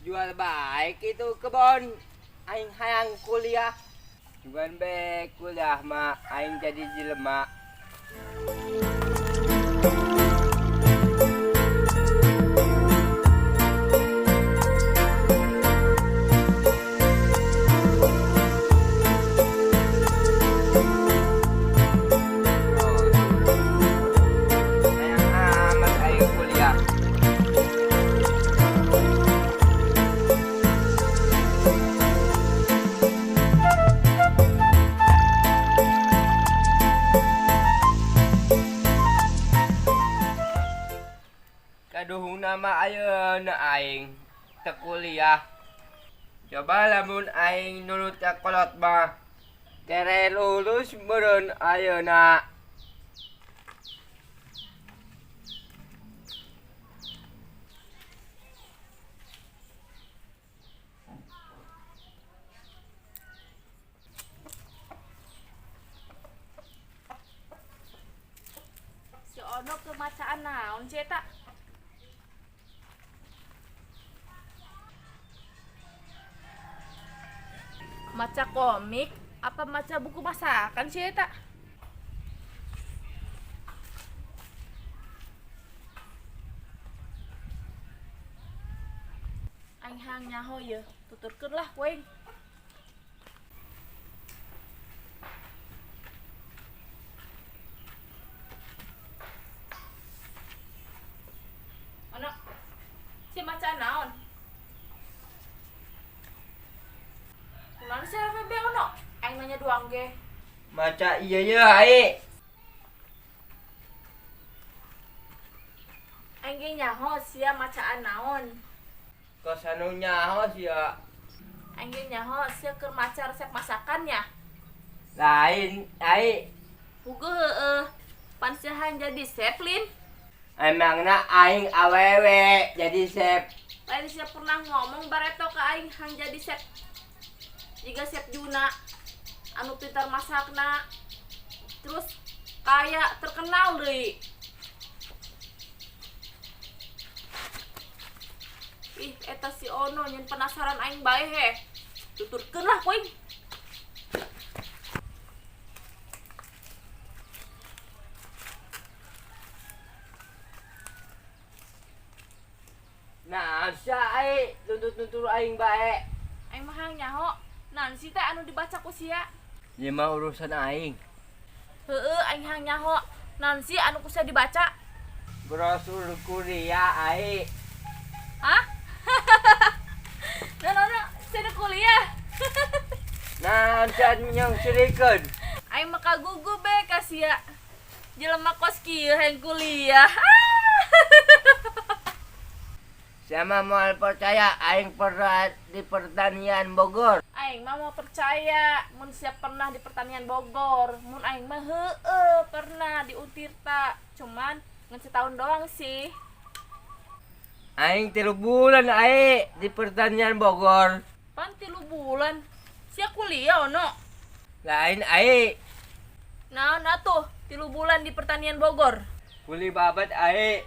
Jual baik itu kebon. Aing hayang kuliah. Cuman be kuliah mah aing jadi jelema. Hayang amat aing kuliah. Kaduhung nama ayeuna aing teu kuliah. Coba lamun aing nurut ka kolot mah kere lulus meureun ayeuna. Si Ono kemacaan naon sih eta? Maca komik apa maca buku masakan sih eta? Aing hang nyaho ye, tuturkeun lah weng. Ono, si maca naon? Gimana sih FB Ono? Aing nanya doang ge. Maca ieu ye hae. Aing ge nyaho sia macaan naon? Kos anu nyaho sia. Aing ge nyaho sia keur maca resep masakannya. Lain hae. Puguh heueuh. Pan sia han jadi chef Lin. Emangna aing awewe jadi chef. Lain sia pernah ngomong bareto ke aing han jadi chef. Jiga chef Juna anu pintar masakna. Terus kaya terkenal deui. Ih, eta si Ono nyen penasaran aing bae he. Tuturkeun lah poing. Nah, sia ae tuntut-tuntut aing bae. Aing mah hang nyaho. Naon sih teh anu dibaca ku sia? Ieu mah urusan aing. Heueuh aing hang nyaho. Naon sih anu ku sia dibaca? Brosur kuliah ae. Hah? No, saya kuliah. Nah, can nyong sirikeun. Aing mah kagugu be ka sia. Jelema kos kieu hayang kuliah. Sama moal percaya aing pernah di pertanian Bogor. Aing mah mau percaya mun sia pernah di pertanian Bogor. Mun aing mah heueuh pernah di Untirta. Cuman ngan setahun doang sih. Aing 3 bulan ae di pertanian Bogor. Pan 3 bulan. Sia kuliah ono. Lain ae. Naon atuh 3 bulan di pertanian Bogor. Kuli babat ae.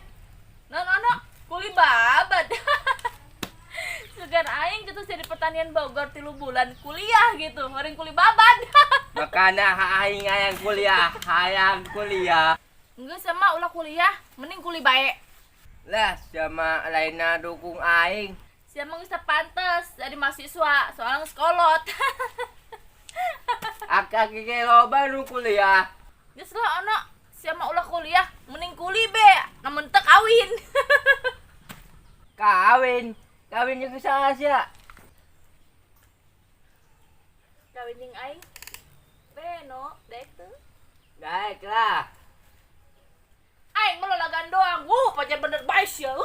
Naon ono? Kuli babat. Segan aing gitu di pertanian Bogor 3 bulan kuliah gitu. Orang kuli babat. Makana aing hayang kuliah. Enggak sama ulah kuliah, mending kuli bae. Lah sama lainna dukung aing. Sia mah geus pantes jadi mahasiswa, soalnya sekolot. Akak ge loba nu kuliah. Geus lah ono, sia mah ulah kuliah, mending kuli be, namun teu kawin. Kawin jeung saha sia? Kawin jeung aing. Beno, dek teu. Daek lah. Aing mah lalagan doang. Pacar bener bae sia.